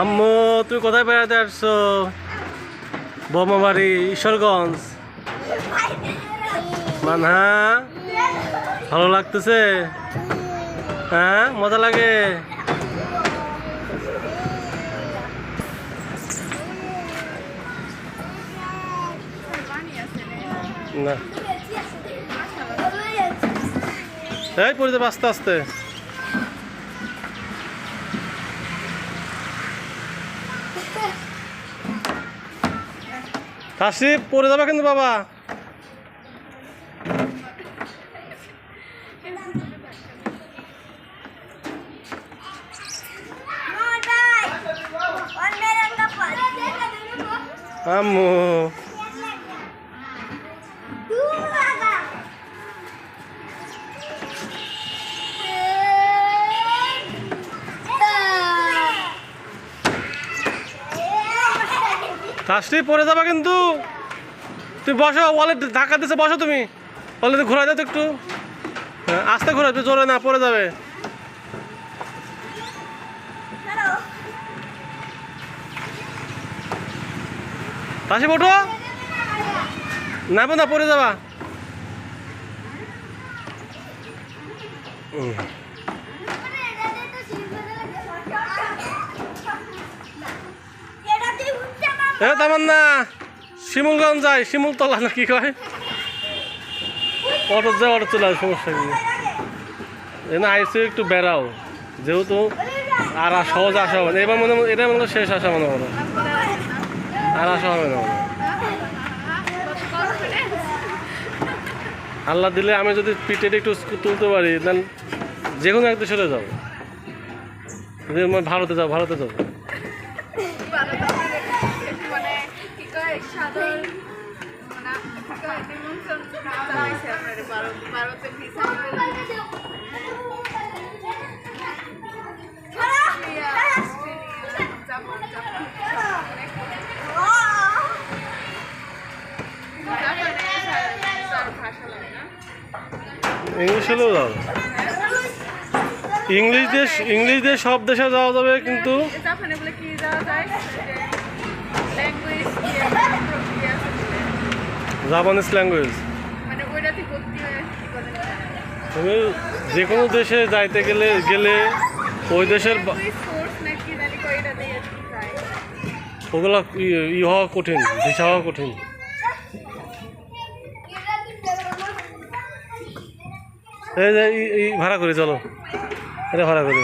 আম্মু তুই কোথায় বেড়াতে আসছো? বোমাবাড়ি, ঈশ্বরগঞ্জ। মানহা, ভালো লাগতেছে? হ্যাঁ, মজা লাগে? না, এই পড়ে যাবে আস্তে আস্তে। কাশিপ পড়ে যাবে কিন্তু বাবা। আম্মু কাশিপ পড়ে যাবে কিন্তু। তুমি বসো, ওয়ালেট ধাক্কা দিচ্ছে, বসো তুমি। ওয়ালেট ঘোরা যাও তো একটু। হ্যাঁ, আস্তে ঘোরাবে, জোরে না, পড়ে যাবে। কাশিপ ওঠো, নামো না, পড়ে যাবা। তেমন না, শিমুলগঞ্জ যায়, শিমুলতলা না কি কয়, অটো যায়, অটো চলে আসে, সমস্যা কি। এখানে আইসে একটু বেড়াও, যেহেতু আর সহজে আসা হবে না। এবার এটা মনে শেষ আসা মনে হবে, আর আসা হবে না। আল্লাহ দিলে আমি যদি পিঠেটা একটু তুলতে পারি, দেন যে কোনো এক দেশে যাবো। ভারতে যাবো, ভারতে যাবো। ইংলিশ হলেও যাবে, ইংলিশ দিয়ে সব দেশে যাওয়া যাবে, কিন্তু জাপানিজ ল্যাঙ্গুয়েজ। তুমি যে কোনো দেশে যাইতে গেলে ওই দেশের ওগুলো ই হওয়া কঠিন, ভিসা হওয়া কঠিন। এই যে ভাড়া করি, চলো, এটা ভাড়া করি।